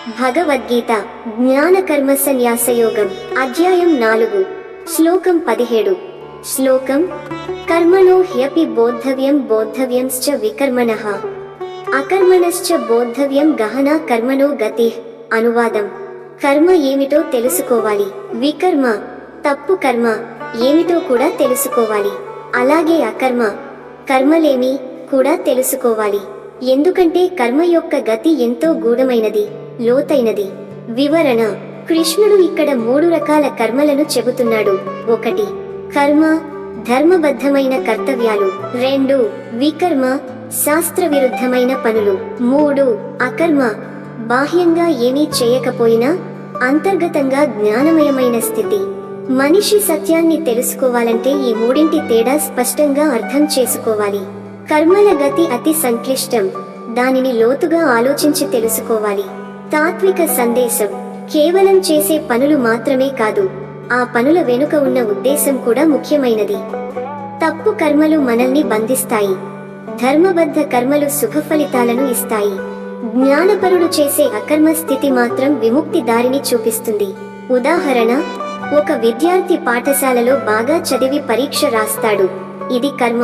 భగవద్గీత జ్ఞానకర్మ సన్యాసయోగం అధ్యాయం 4 శ్లోకం 17 శ్లోకం కర్మణో హ్యపి బోద్ధవ్యం బోద్ధవ్యంశ్చ వికర్మణః అకర్మణశ్చ బోద్ధవ్యం గహనా కర్మణో గతి. అనువాదం: కర్మ ఏమిటో తెలుసుకోవాలి, వికర్మ తప్పు కర్మ ఏమిటో కూడా తెలుసుకోవాలి, అలాగే అకర్మ కర్మలేమి కూడా తెలుసుకోవాలి. ఎందుకంటే కర్మ యొక్క గతి ఎంతో గూఢమైనది, లోతైనది. వివరణ: కృష్ణుడు ఇక్కడ 3 రకాల కర్మలను చెబుతున్నాడు. 1 కర్మ ధర్మబద్ధమైన కర్తవ్యాలు, 2 వికర్మ శాస్త్ర విరుద్ధమైన పనులు, 3 అకర్మ బాహ్యంగా ఏమీ చేయకపోయినా అంతర్గతంగా జ్ఞానమయమైన స్థితి. మనిషి సత్యాన్ని తెలుసుకోవాలంటే ఈ మూడింటి తేడా స్పష్టంగా అర్థం చేసుకోవాలి. కర్మల గతి అతి సంక్లిష్టం, దానిని లోతుగా ఆలోచించి తెలుసుకోవాలి. తాత్విక సందేశం: కేవలం చేసే పనులు మాత్రమే కాదు, ఆ పనుల వెనుక ఉన్న ఉద్దేశం కూడా ముఖ్యమైనది. తప్పు కర్మలు మనల్ని బంధిస్తాయి, ధర్మబద్ధ కర్మలు సుఖ ఫలితాలను ఇస్తాయి. జ్ఞానపరుడు చేసే అకర్మ స్థితి మాత్రం విముక్తి దారిని చూపిస్తుంది. ఉదాహరణ: ఒక విద్యార్థి పాఠశాలలో బాగా చదివి పరీక్ష రాస్తాడు, ఇది కర్మ.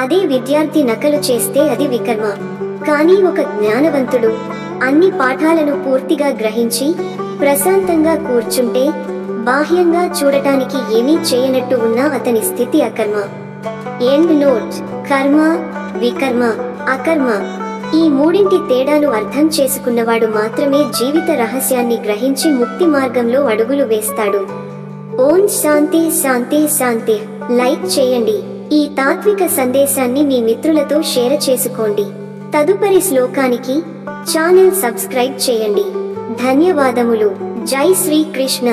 అదే విద్యార్థి నకలు చేస్తే అది వికర్మ. కానీ ఒక జ్ఞానవంతుడు అన్ని పాఠాలను పూర్తిగా గ్రహించి ప్రశాంతంగా కూర్చుంటే బాహ్యంగా చూడటానికి ఏమీ చేయనట్టు ఉన్న అతని స్థితి అకర్మ. ఎండ్ నోట్: కర్మ, వికర్మ, అకర్మ ఈ మూడింటి తేడాను అర్థం చేసుకున్నవాడు మాత్రమే జీవిత రహస్యాన్ని గ్రహించి ముక్తి మార్గంలో అడుగులు వేస్తాడు. ఓం శాంతి శాంతి శాంతి. లైక్ చేయండి. ఈ తాత్విక సందేశాన్ని మీ మిత్రులతో షేర్ చేసుకోండి. తదుపరి శ్లోకానికి ఛానల్ సబ్స్క్రైబ్ చేయండి. ధన్యవాదములు. జై శ్రీ కృష్ణ.